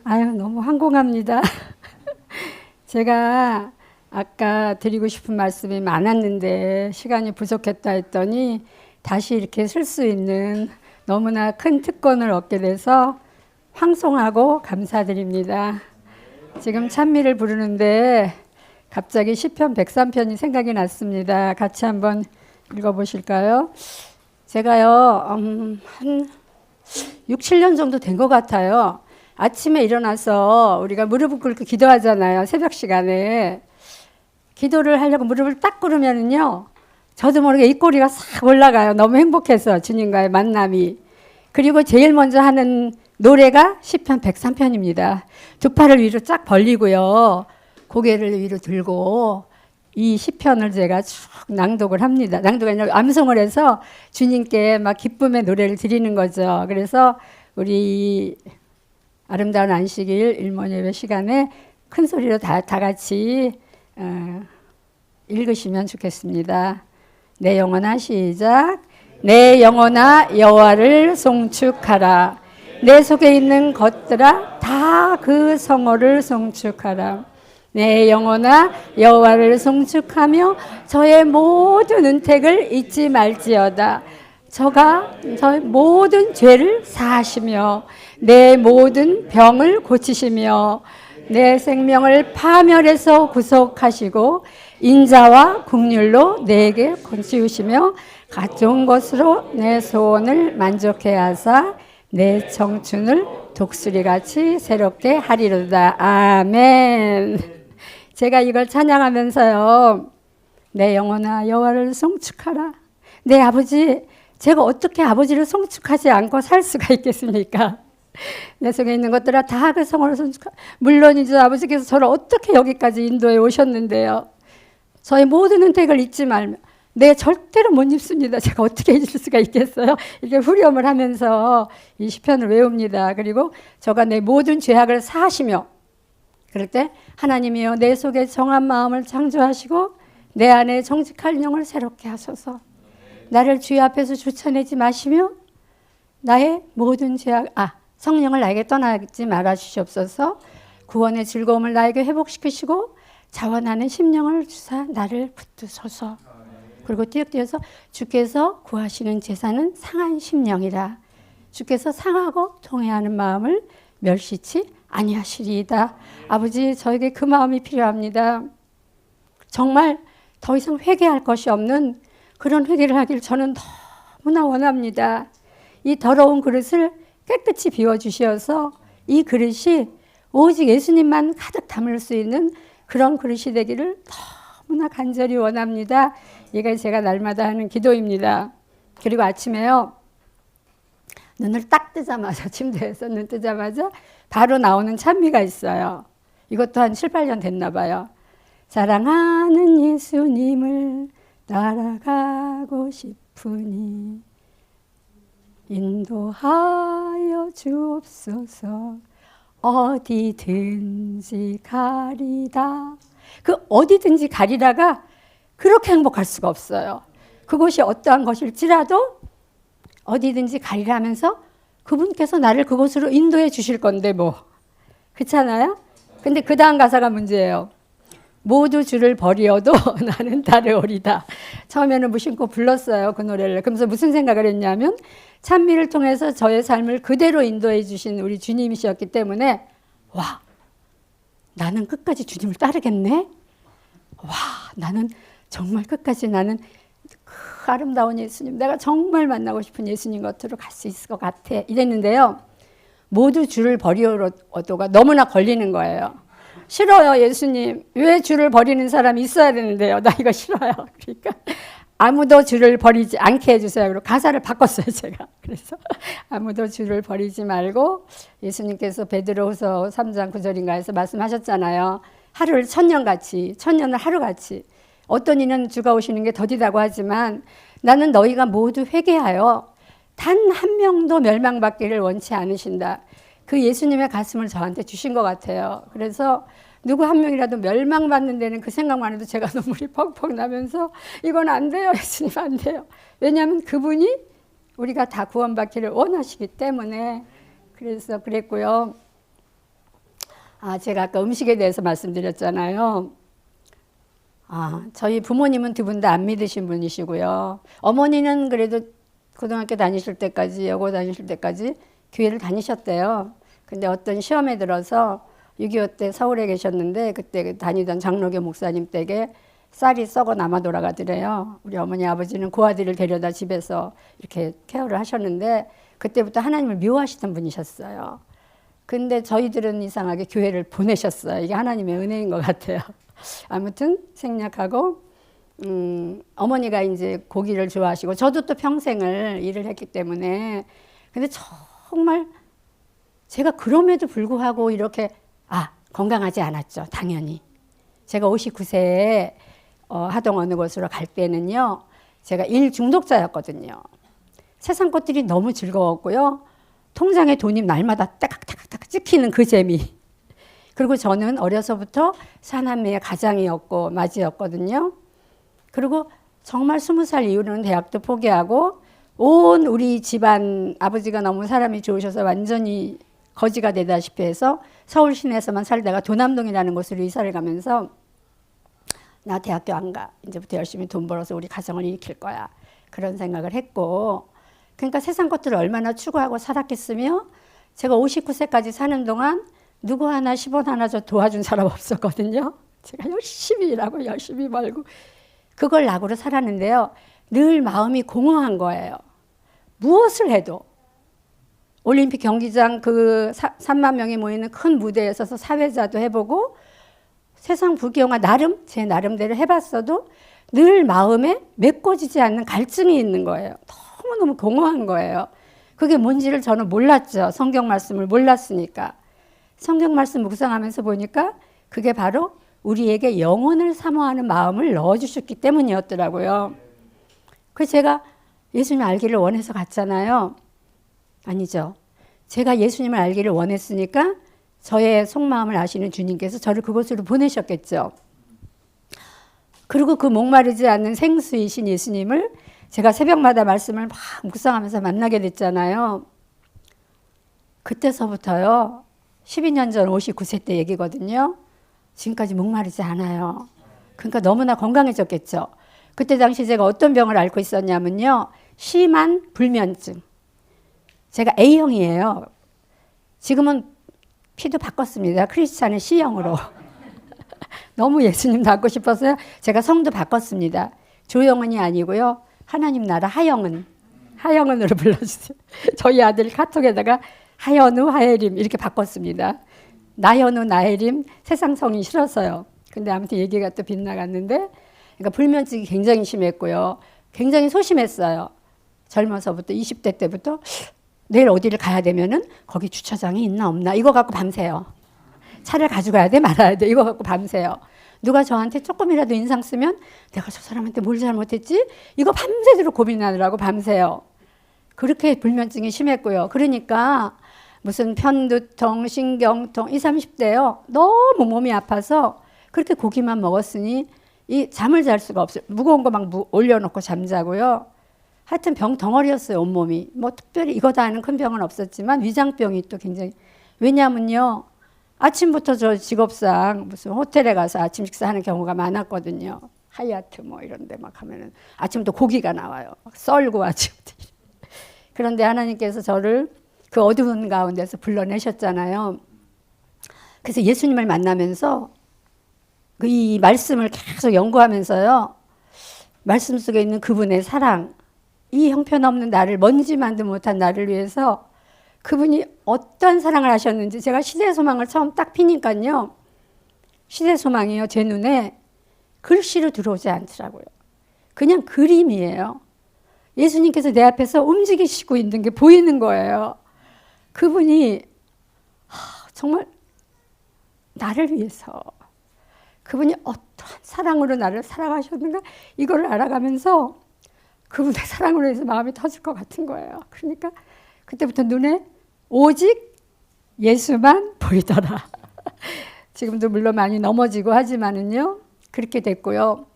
아유, 너무 황공합니다. 제가 아까 드리고 싶은 말씀이 많았는데 시간이 부족했다 했더니 다시 이렇게 쓸 수 있는 너무나 큰 특권을 얻게 돼서 황송하고 감사드립니다. 지금 찬미를 부르는데 갑자기 시편 103편이 생각이 났습니다. 같이 한번 읽어보실까요? 제가요, 한 6, 7년 정도 된 것 같아요. 아침에 일어나서 우리가 무릎을 꿇고 기도하잖아요. 새벽 시간에. 기도를 하려고 무릎을 딱 꿇으면요. 저도 모르게 입꼬리가 싹 올라가요. 너무 행복해서 주님과의 만남이. 그리고 제일 먼저 하는 노래가 시편 103편입니다. 두 팔을 위로 쫙 벌리고요. 고개를 위로 들고 이 시편을 제가 쭉 낭독을 합니다. 낭독이 아니라 암송을 해서 주님께 막 기쁨의 노래를 드리는 거죠. 그래서 우리 아름다운 안식일 일몬 예배 시간에 큰 소리로 다 같이 읽으시면 좋겠습니다. 내 영혼아 시작. 내 영혼아 여호와를 송축하라. 내 속에 있는 것들아 다 그 성호를 송축하라. 내 영혼아 여호와를 송축하며 저의 모든 은택을 잊지 말지어다. 저가 저의 모든 죄를 사하시며 내 모든 병을 고치시며 내 생명을 파멸해서 구속하시고 인자와 긍휼로 내게 건지우시며 좋은 것으로 내 소원을 만족해 하사 내 청춘을 독수리같이 새롭게 하리로다. 아멘. 제가 이걸 찬양하면서요. 내 영혼아 여호와를 송축하라. 내 아버지, 제가 어떻게 아버지를 송축하지 않고 살 수가 있겠습니까? 내 속에 있는 것들아 다 그 성호를 송축하라. 물론이죠. 아버지께서 저를 어떻게 여기까지 인도해 오셨는데요. 저의 모든 은택을 잊지 말며 내 절대로 못 입습니다. 제가 어떻게 잊을 수가 있겠어요? 이렇게 후렴을 하면서 이 시편을 외웁니다. 그리고 저가 내 모든 죄악을 사하시며 그럴 때 하나님이여 내 속에 정한 마음을 창조하시고 내 안에 정직한 영을 새롭게 하소서. 나를 주의 앞에서 쫓아내지 마시며 나의 모든 죄악 성령을 나에게 떠나지 말아 주시옵소서. 구원의 즐거움을 나에게 회복시키시고 자원하는 심령을 주사 나를 붙드소서. 그리고 띄어서 주께서 구하시는 제사는 상한 심령이라. 주께서 상하고 통회하는 마음을 멸시치 아니하시리이다. 아버지 저에게 그 마음이 필요합니다. 정말 더 이상 회개할 것이 없는 그런 회개를 하길 저는 너무나 원합니다. 이 더러운 그릇을 깨끗이 비워주시어서 이 그릇이 오직 예수님만 가득 담을 수 있는 그런 그릇이 되기를 너무나 간절히 원합니다. 이게 제가 날마다 하는 기도입니다. 그리고 아침에요. 눈을 딱 뜨자마자 침대에서 눈 뜨자마자 바로 나오는 찬미가 있어요. 이것도 한 7, 8년 됐나 봐요. 사랑하는 예수님을 따라가고 싶으니 인도하여 주옵소서. 어디든지 가리다. 그 어디든지 가리다가 그렇게 행복할 수가 없어요. 그곳이 어떠한 것일지라도 어디든지 가리라면서 그분께서 나를 그곳으로 인도해 주실 건데 뭐. 그렇잖아요? 근데 그 다음 가사가 문제예요. 모두 주를 버리어도 나는 따르오리다. 처음에는 무심코 불렀어요. 그 노래를. 그러면서 무슨 생각을 했냐면 찬미를 통해서 저의 삶을 그대로 인도해 주신 우리 주님이셨기 때문에 와, 나는 끝까지 주님을 따르겠네. 와, 나는 정말 끝까지 나는 그 아름다운 예수님, 내가 정말 만나고 싶은 예수님 곁으로 갈 수 있을 것 같아. 이랬는데요. 모두 주를 버리어도가 너무나 걸리는 거예요. 싫어요, 예수님. 왜 주를 버리는 사람이 있어야 되는데요. 나 이거 싫어요. 그러니까 아무도 주를 버리지 않게 해주세요. 그리고 가사를 바꿨어요, 제가. 그래서 아무도 주를 버리지 말고 예수님께서 베드로후서 3장 9절인가에서 말씀하셨잖아요. 하루를 천년같이, 천년을 하루같이. 어떤 이는 주가 오시는 게 더디다고 하지만 나는 너희가 모두 회개하여 단 한 명도 멸망받기를 원치 않으신다. 그 예수님의 가슴을 저한테 주신 것 같아요. 그래서 누구 한 명이라도 멸망받는 데는 그 생각만 해도 제가 눈물이 펑펑 나면서 이건 안 돼요. 예수님 안 돼요. 왜냐하면 그분이 우리가 다 구원받기를 원하시기 때문에. 그래서 그랬고요. 제가 아까 음식에 대해서 말씀드렸잖아요. 저희 부모님은 두 분 다 안 믿으신 분이시고요. 어머니는 그래도 고등학교 다니실 때까지, 여고 다니실 때까지 교회를 다니셨대요. 근데 어떤 시험에 들어서 6.25 때 서울에 계셨는데 그때 다니던 장로교 목사님 댁에 쌀이 썩어 남아 돌아가더래요. 우리 어머니 아버지는 그 아들을 데려다 집에서 이렇게 케어를 하셨는데 그때부터 하나님을 미워하시던 분이셨어요. 근데 저희들은 이상하게 교회를 보내셨어요. 이게 하나님의 은혜인 것 같아요. 아무튼 생략하고 어머니가 이제 고기를 좋아하시고 저도 또 평생을 일을 했기 때문에 근데 정말 제가 그럼에도 불구하고 이렇게 건강하지 않았죠. 당연히. 제가 59세에 하동 어느 곳으로 갈 때는요. 제가 일 중독자였거든요. 세상 것들이 너무 즐거웠고요. 통장에 돈이 날마다 따각따각따각 찍히는 그 재미. 그리고 저는 어려서부터 사남매의 가장이었고 맞이였거든요. 그리고 정말 20살 이후로는 대학도 포기하고 온 우리 집안 아버지가 너무 사람이 좋으셔서 완전히 거지가 되다시피 해서 서울 시내에서만 살다가 도남동이라는 곳으로 이사를 가면서 나 대학교 안 가. 이제부터 열심히 돈 벌어서 우리 가정을 일으킬 거야. 그런 생각을 했고 그러니까 세상 것들을 얼마나 추구하고 살았겠으며 제가 59세까지 사는 동안 누구 하나 10원 하나 저 도와준 사람 없었거든요. 제가 열심히 일하고 열심히 벌고 그걸 낙으로 살았는데요. 늘 마음이 공허한 거예요. 무엇을 해도 올림픽 경기장 그 3만 명이 모이는 큰 무대에 서서 사회자도 해보고 세상 부경화 제 나름대로 해봤어도 늘 마음에 메꿔지지 않는 갈증이 있는 거예요. 너무너무 공허한 거예요. 그게 뭔지를 저는 몰랐죠. 성경 말씀을 몰랐으니까. 성경 말씀 묵상하면서 보니까 그게 바로 우리에게 영혼을 사모하는 마음을 넣어주셨기 때문이었더라고요. 그래서 제가 예수님 알기를 원해서 갔잖아요. 아니죠. 제가 예수님을 알기를 원했으니까 저의 속마음을 아시는 주님께서 저를 그곳으로 보내셨겠죠. 그리고 그 목마르지 않는 생수이신 예수님을 제가 새벽마다 말씀을 막 묵상하면서 만나게 됐잖아요. 그때서부터요. 12년 전 59세 때 얘기거든요. 지금까지 목마르지 않아요. 그러니까 너무나 건강해졌겠죠. 그때 당시 제가 어떤 병을 앓고 있었냐면요. 심한 불면증. 제가 A형이에요. 지금은 피도 바꿨습니다. 크리스찬의 C형으로. 너무 예수님 닮고 싶어서요. 제가 성도 바꿨습니다. 조영은이 아니고요. 하나님 나라 하영은으로 불러주세요. 저희 아들 카톡에다가 하연우, 하혜림 이렇게 바꿨습니다. 나현우, 나혜림 세상 성이 싫어서요. 근데 아무튼 얘기가 또 빗나갔는데 그러니까 불면증이 굉장히 심했고요. 굉장히 소심했어요. 젊어서부터 20대 때부터 내일 어디를 가야 되면은 거기 주차장이 있나 없나 이거 갖고 밤새요. 차를 가져가야 돼 말아야 돼 이거 갖고 밤새요. 누가 저한테 조금이라도 인상 쓰면 내가 저 사람한테 뭘 잘못했지? 이거 밤새도록 고민하느라고 밤새요. 그렇게 불면증이 심했고요. 그러니까 무슨 편두통, 신경통, 20, 30대요. 너무 몸이 아파서 그렇게 고기만 먹었으니 이 잠을 잘 수가 없어요. 무거운 거 막 올려놓고 잠자고요. 하여튼 병 덩어리였어요. 온몸이. 뭐 특별히 이거다 하는 큰 병은 없었지만 위장병이 또 굉장히. 왜냐면요. 아침부터 저 직업상 무슨 호텔에 가서 아침 식사하는 경우가 많았거든요. 하얏트 뭐 이런 데 막 하면은 아침부터 고기가 나와요. 막 썰고 아침부터. 그런데 하나님께서 저를 그 어두운 가운데서 불러내셨잖아요. 그래서 예수님을 만나면서 이 말씀을 계속 연구하면서요. 말씀 속에 있는 그분의 사랑, 이 형편없는 나를 먼지만도 못한 나를 위해서 그분이 어떤 사랑을 하셨는지 제가 시대소망을 처음 딱 피니까요. 시대소망이요. 제 눈에 글씨로 들어오지 않더라고요. 그냥 그림이에요. 예수님께서 내 앞에서 움직이시고 있는 게 보이는 거예요. 그분이 정말 나를 위해서 그분이 어떠한 사랑으로 나를 사랑하셨는가 이걸 알아가면서 그분의 사랑으로 해서 마음이 터질 것 같은 거예요. 그러니까 그때부터 눈에 오직 예수만 보이더라. 지금도 물론 많이 넘어지고 하지만은요. 그렇게 됐고요.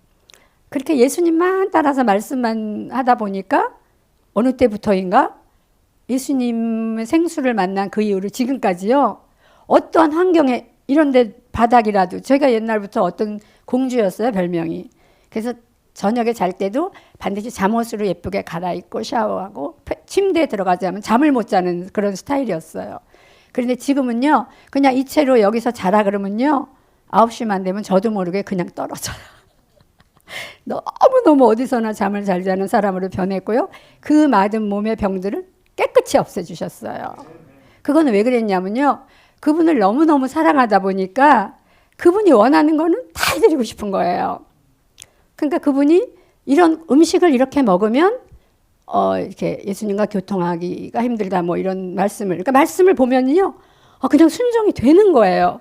그렇게 예수님만 따라서 말씀만 하다 보니까 어느 때부터인가 예수님의 생수를 만난 그 이후로 지금까지요. 어떠한 환경에 이런데 바닥이라도, 제가 옛날부터 어떤 공주였어요, 별명이. 그래서 저녁에 잘 때도 반드시 잠옷으로 예쁘게 갈아입고 샤워하고 침대에 들어가자면 잠을 못 자는 그런 스타일이었어요. 그런데 지금은요, 그냥 이 채로 여기서 자라 그러면요, 9시만 되면 저도 모르게 그냥 떨어져요. 너무너무 어디서나 잠을 잘 자는 사람으로 변했고요. 그 많은 몸의 병들을 깨끗이 없애주셨어요. 그거는 왜 그랬냐면요, 그분을 너무너무 사랑하다 보니까 그분이 원하는 거는 다 해드리고 싶은 거예요. 그러니까 그분이 이런 음식을 이렇게 먹으면 이렇게 예수님과 교통하기가 힘들다, 뭐 이런 말씀을, 그러니까 말씀을 보면요, 그냥 순종이 되는 거예요.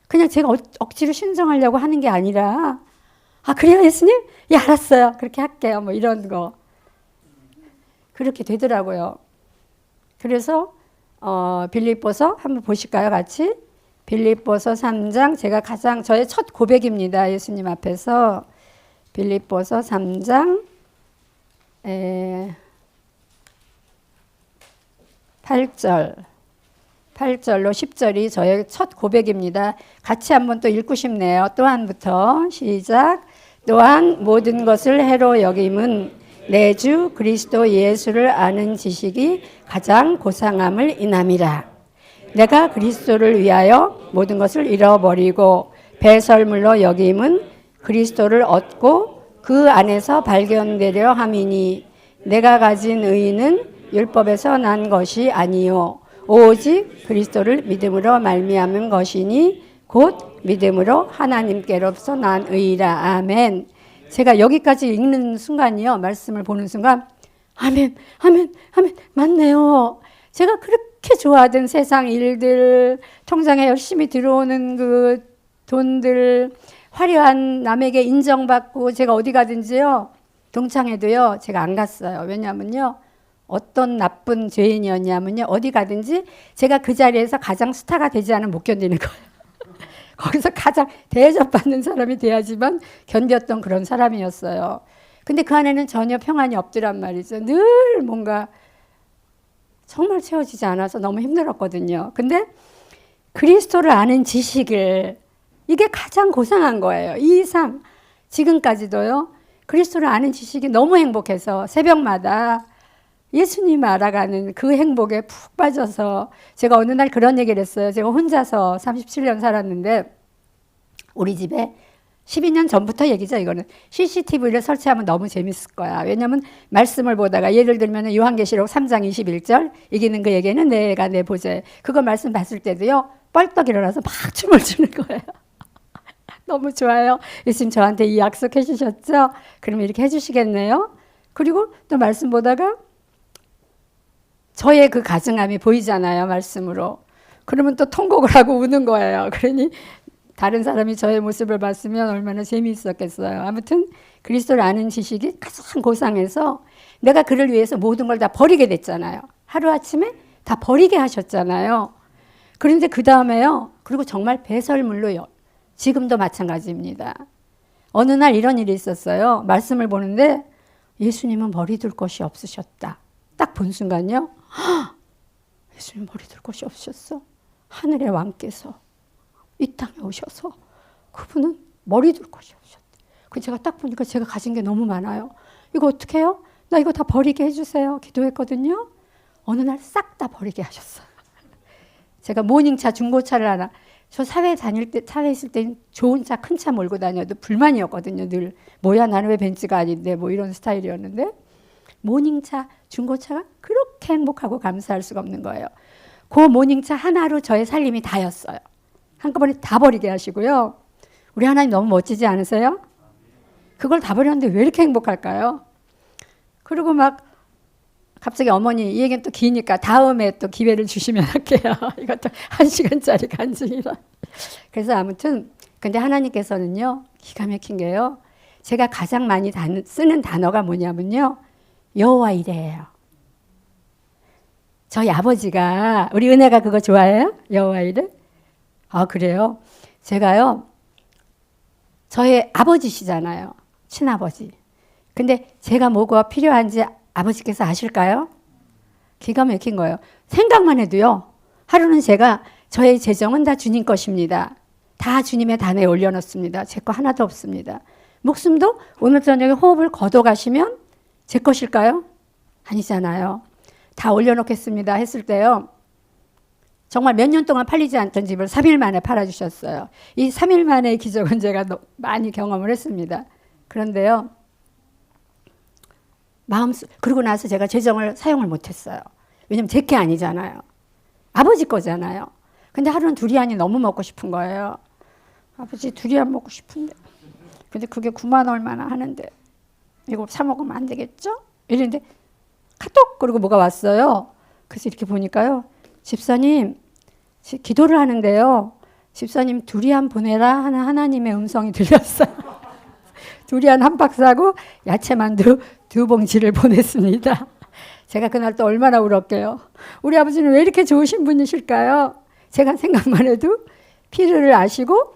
그냥 제가 억지로 순종하려고 하는 게 아니라, 그래요 예수님? 예, 알았어요. 그렇게 할게요. 뭐 이런 거. 그렇게 되더라고요. 그래서 빌립보서 한번 보실까요, 같이? 빌립보서 3장, 제가 가장 저의 첫 고백입니다, 예수님 앞에서. 빌립보서 3장 8절로 10절이 저의 첫 고백입니다. 같이 한번 또 읽고 싶네요. 또한부터 시작. 또한 모든 것을 해로 여김은 내 주 그리스도 예수를 아는 지식이 가장 고상함을 인함이라. 내가 그리스도를 위하여 모든 것을 잃어버리고 배설물로 여김은 그리스도를 얻고 그 안에서 발견되려 함이니 내가 가진 의는 율법에서 난 것이 아니요 오직 그리스도를 믿음으로 말미암은 것이니 곧 믿음으로 하나님께로서 난 의라. 아멘. 제가 여기까지 읽는 순간이요, 말씀을 보는 순간 아멘, 아멘, 아멘, 맞네요. 제가 그렇게 좋아하던 세상 일들, 통장에 열심히 들어오는 그 돈들, 화려한 남에게 인정받고, 제가 어디 가든지요, 동창회도요, 제가 안 갔어요. 왜냐하면요, 어떤 나쁜 죄인이었냐면요, 어디 가든지 제가 그 자리에서 가장 스타가 되지 않으면 못 견디는 거예요. 거기서 가장 대접받는 사람이 돼야지만 견뎠던 그런 사람이었어요. 근데 그 안에는 전혀 평안이 없더란 말이죠. 늘 뭔가 정말 채워지지 않아서 너무 힘들었거든요. 근데 그리스도를 아는 지식을, 이게 가장 고상한 거예요. 이 이상 지금까지도요, 그리스도를 아는 지식이 너무 행복해서 새벽마다 예수님 알아가는 그 행복에 푹 빠져서, 제가 어느 날 그런 얘기를 했어요. 제가 혼자서 37년 살았는데 우리 집에 12년 전부터 얘기죠, 이거는. CCTV를 설치하면 너무 재밌을 거야. 왜냐하면 말씀을 보다가, 예를 들면 요한계시록 3장 21절, 이기는 그에게는 내가 내 보좌에, 그거 말씀 봤을 때도요, 뻘떡 일어나서 막 춤을 추는 거예요. 너무 좋아요. 예수님 저한테 이 약속해 주셨죠? 그러면 이렇게 해주시겠네요. 그리고 또 말씀 보다가 저의 그 가증함이 보이잖아요, 말씀으로. 그러면 또 통곡을 하고 우는 거예요. 그러니 다른 사람이 저의 모습을 봤으면 얼마나 재미있었겠어요. 아무튼 그리스도를 아는 지식이 가장 고상해서 내가 그를 위해서 모든 걸 다 버리게 됐잖아요. 하루아침에 다 버리게 하셨잖아요. 그런데 그 다음에요, 그리고 정말 배설물로요, 지금도 마찬가지입니다. 어느 날 이런 일이 있었어요. 말씀을 보는데 예수님은 머리 둘 곳이 없으셨다. 딱 본 순간요, 예수님 머리 둘 곳이 없으셨어. 하늘의 왕께서 이 땅에 오셔서 그분은 머리 둘 곳이 없으셨대. 그 제가 딱 보니까 제가 가진 게 너무 많아요. 이거 어떻게 해요? 나 이거 다 버리게 해주세요. 기도했거든요. 어느 날 싹 다 버리게 하셨어요. 제가 모닝차, 중고차를 하나, 저 사회 다닐 때, 사회 있을 때 좋은 차, 큰 차 몰고 다녀도 불만이었거든요. 늘 뭐야, 나는 왜 벤츠가 아닌데, 뭐 이런 스타일이었는데, 모닝차, 중고차가 그렇게 행복하고 감사할 수가 없는 거예요. 그 모닝차 하나로 저의 살림이 다였어요. 한꺼번에 다 버리게 하시고요. 우리 하나님 너무 멋지지 않으세요? 그걸 다 버렸는데 왜 이렇게 행복할까요? 그리고 막 갑자기 어머니, 이 얘기는 또 기니까 다음에 또 기회를 주시면 할게요. 이것도 1시간짜리 간증이라. 그래서 아무튼 근데 하나님께서는요, 기가 막힌 게요, 제가 가장 많이 쓰는 단어가 뭐냐면요, 여호와 이레예요. 저희 아버지가, 우리 은혜가 그거 좋아해요? 여호와 이레? 아, 그래요? 제가요, 저의 아버지시잖아요. 친아버지. 근데 제가 뭐가 필요한지 아버지께서 아실까요? 기가 막힌 거예요. 생각만 해도요, 하루는 제가 저의 재정은 다 주님 것입니다. 다 주님의 단에 올려놓습니다. 제 거 하나도 없습니다. 목숨도 오늘 저녁에 호흡을 거둬가시면 제 것일까요? 아니잖아요. 다 올려놓겠습니다 했을 때요. 정말 몇 년 동안 팔리지 않던 집을 3일 만에 팔아주셨어요. 이 3일 만의 기적은 제가 많이 경험을 했습니다. 그런데요. 그러고 나서 제가 재정을 사용을 못했어요. 왜냐면 제 게 아니잖아요. 아버지 거잖아요. 근데 하루는 두리안이 너무 먹고 싶은 거예요. 아버지 두리안 먹고 싶은데. 근데 그게 9만 얼마나 하는데 이거 사 먹으면 안 되겠죠? 이랬는데 카톡 그리고 뭐가 왔어요. 그래서 이렇게 보니까요. 집사님 기도를 하는데요. 집사님 두리안 보내라 하는 하나님의 음성이 들렸어요. 두리안 한 박스하고 야채만두 2봉지를 보냈습니다. 제가 그날 또 얼마나 울었게요. 우리 아버지는 왜 이렇게 좋으신 분이실까요? 제가 생각만 해도 피를 아시고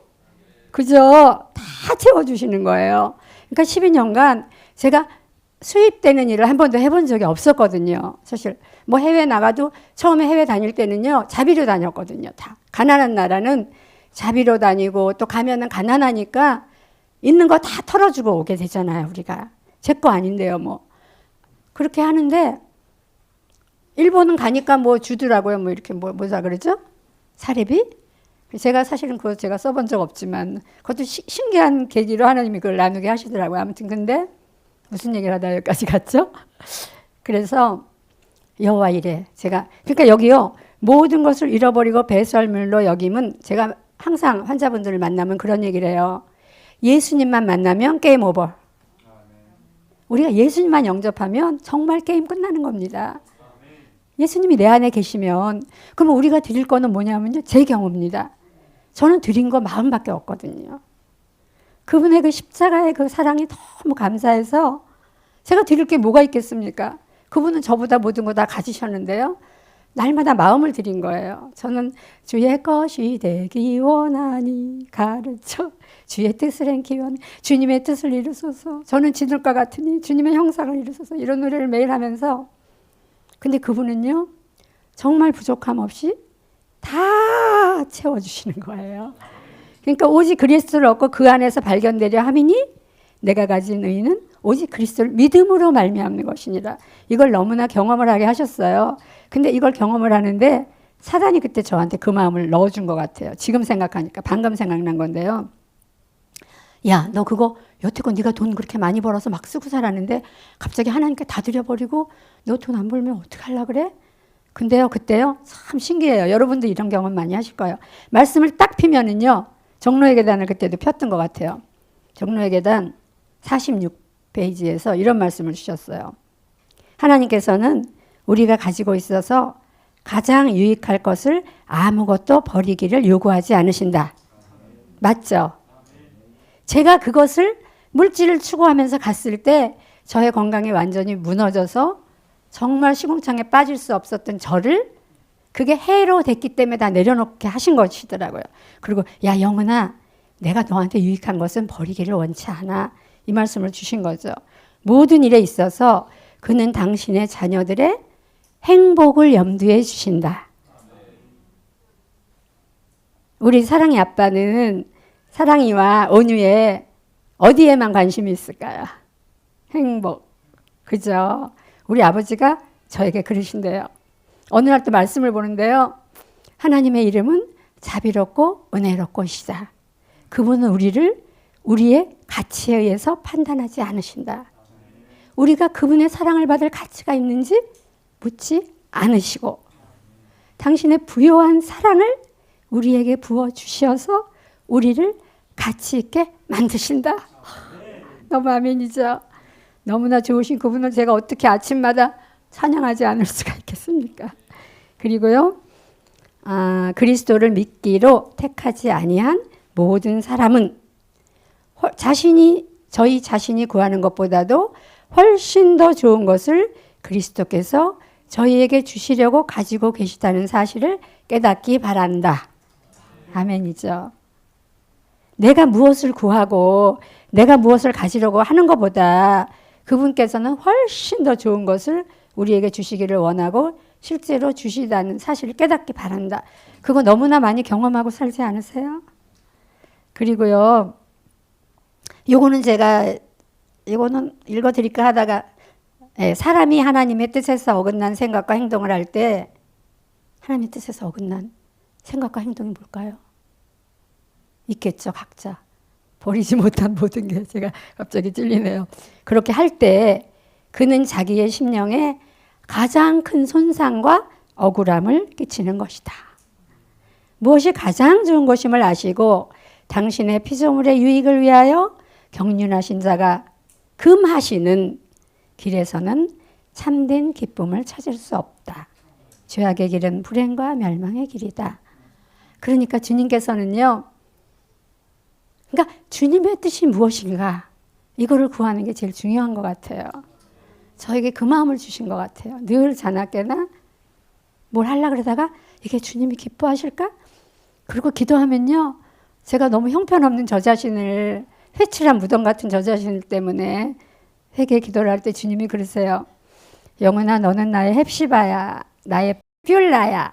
그저 다 채워주시는 거예요. 그러니까 12년간 제가 수입되는 일을 한 번도 해본 적이 없었거든요. 사실 뭐 해외 나가도 처음에 해외 다닐 때는요. 자비로 다녔거든요. 다 가난한 나라는 자비로 다니고 또 가면은 가난하니까 있는 거 다 털어주고 오게 되잖아요. 우리가 제 거 아닌데요. 뭐 그렇게 하는데 일본은 가니까 뭐 주더라고요. 뭐 이렇게 뭐라 그러죠? 사례비? 제가 사실은 그거 제가 써본 적 없지만 그것도 신기한 계기로 하나님이 그걸 나누게 하시더라고요. 아무튼 근데 무슨 얘기를 하다 여기까지 갔죠? 그래서 여호와 이래 제가 그러니까 여기요 모든 것을 잃어버리고 배설물로 여김은 제가 항상 환자분들을 만나면 그런 얘기를 해요. 예수님만 만나면 게임 오버. 우리가 예수님만 영접하면 정말 게임 끝나는 겁니다. 예수님이 내 안에 계시면 그러면 우리가 드릴 거는 뭐냐면요. 제 경우입니다. 저는 드린 거 마음밖에 없거든요. 그분의 그 십자가의 그 사랑이 너무 감사해서 제가 드릴 게 뭐가 있겠습니까? 그분은 저보다 모든 거 다 가지셨는데요. 날마다 마음을 드린 거예요. 저는 주의 것이 되기 원하니 가르쳐 주의 뜻을 행기 원하니 주님의 뜻을 이루소서 저는 지들과 같으니 주님의 형상을 이루소서 이런 노래를 매일 하면서 근데 그분은요. 정말 부족함 없이 다 채워주시는 거예요. 그러니까 오직 그리스도를 얻고 그 안에서 발견되려 함이니 내가 가진 의는 오직 그리스도를 믿음으로 말미암는 것이니라. 이걸 너무나 경험을 하게 하셨어요. 근데 이걸 경험을 하는데 사단이 그때 저한테 그 마음을 넣어준 것 같아요. 지금 생각하니까 방금 생각난 건데요. 야, 너 그거 여태껏 네가 돈 그렇게 많이 벌어서 막 쓰고 살았는데 갑자기 하나님께 다 드려버리고 너 돈 안 벌면 어떡하려고 그래? 근데요, 그때요, 참 신기해요. 여러분도 이런 경험 많이 하실 거예요. 말씀을 딱 피면은요, 정로의 계단을 그때도 폈던 것 같아요. 정로의 계단 46페이지에서 이런 말씀을 주셨어요. 하나님께서는 우리가 가지고 있어서 가장 유익할 것을 아무것도 버리기를 요구하지 않으신다. 맞죠? 제가 그것을 물질을 추구하면서 갔을 때 저의 건강이 완전히 무너져서 정말 시궁창에 빠질 수 없었던 저를 그게 해로 됐기 때문에 다 내려놓게 하신 것이더라고요. 그리고 야 영은아 내가 너한테 유익한 것은 버리기를 원치 않아. 이 말씀을 주신 거죠. 모든 일에 있어서 그는 당신의 자녀들의 행복을 염두에 주신다. 우리 사랑이 아빠는 사랑이와 온유에 어디에만 관심이 있을까요? 행복. 그죠? 우리 아버지가 저에게 그러신대요. 어느 날 또 말씀을 보는데요. 하나님의 이름은 자비롭고 은혜롭고시다. 그분은 우리를 우리의 가치에 의해서 판단하지 않으신다. 우리가 그분의 사랑을 받을 가치가 있는지 묻지 않으시고 당신의 부요한 사랑을 우리에게 부어주셔서 우리를 가치 있게 만드신다. 너무 아멘이죠. 너무나 좋으신 그분을 제가 어떻게 아침마다 찬양하지 않을 수가 있겠습니까? 그리고요. 그리스도를 믿기로 택하지 아니한 모든 사람은 저희 자신이 구하는 것보다도 훨씬 더 좋은 것을 그리스도께서 저희에게 주시려고 가지고 계시다는 사실을 깨닫기 바란다. 아멘이죠. 내가 무엇을 구하고 내가 무엇을 가지려고 하는 것보다 그분께서는 훨씬 더 좋은 것을 우리에게 주시기를 원하고 실제로 주시다는 사실을 깨닫기 바란다. 그거 너무나 많이 경험하고 살지 않으세요? 그리고요, 이거는 읽어드릴까 하다가, 사람이 하나님의 뜻에서 어긋난 생각과 행동을 할 때, 하나님의 뜻에서 어긋난 생각과 행동이 뭘까요? 있겠죠, 각자. 버리지 못한 모든 게, 제가 갑자기 찔리네요. 그렇게 할 때 그는 자기의 심령에 가장 큰 손상과 억울함을 끼치는 것이다. 무엇이 가장 좋은 것임을 아시고 당신의 피조물의 유익을 위하여 경륜하신 자가 금하시는 길에서는 참된 기쁨을 찾을 수 없다. 죄악의 길은 불행과 멸망의 길이다. 그러니까 주님께서는요, 그러니까 주님의 뜻이 무엇인가, 이거를 구하는 게 제일 중요한 것 같아요. 저에게 그 마음을 주신 것 같아요. 늘 자나깨나 뭘 하려고 그러다가 이게 주님이 기뻐하실까? 그리고 기도하면요, 제가 너무 형편없는 저 자신을, 회칠한 무덤 같은 저 자신 때문에 회개 기도를 할 때 주님이 그러세요. 영혼아, 너는 나의 헵시바야, 나의 뷸라야.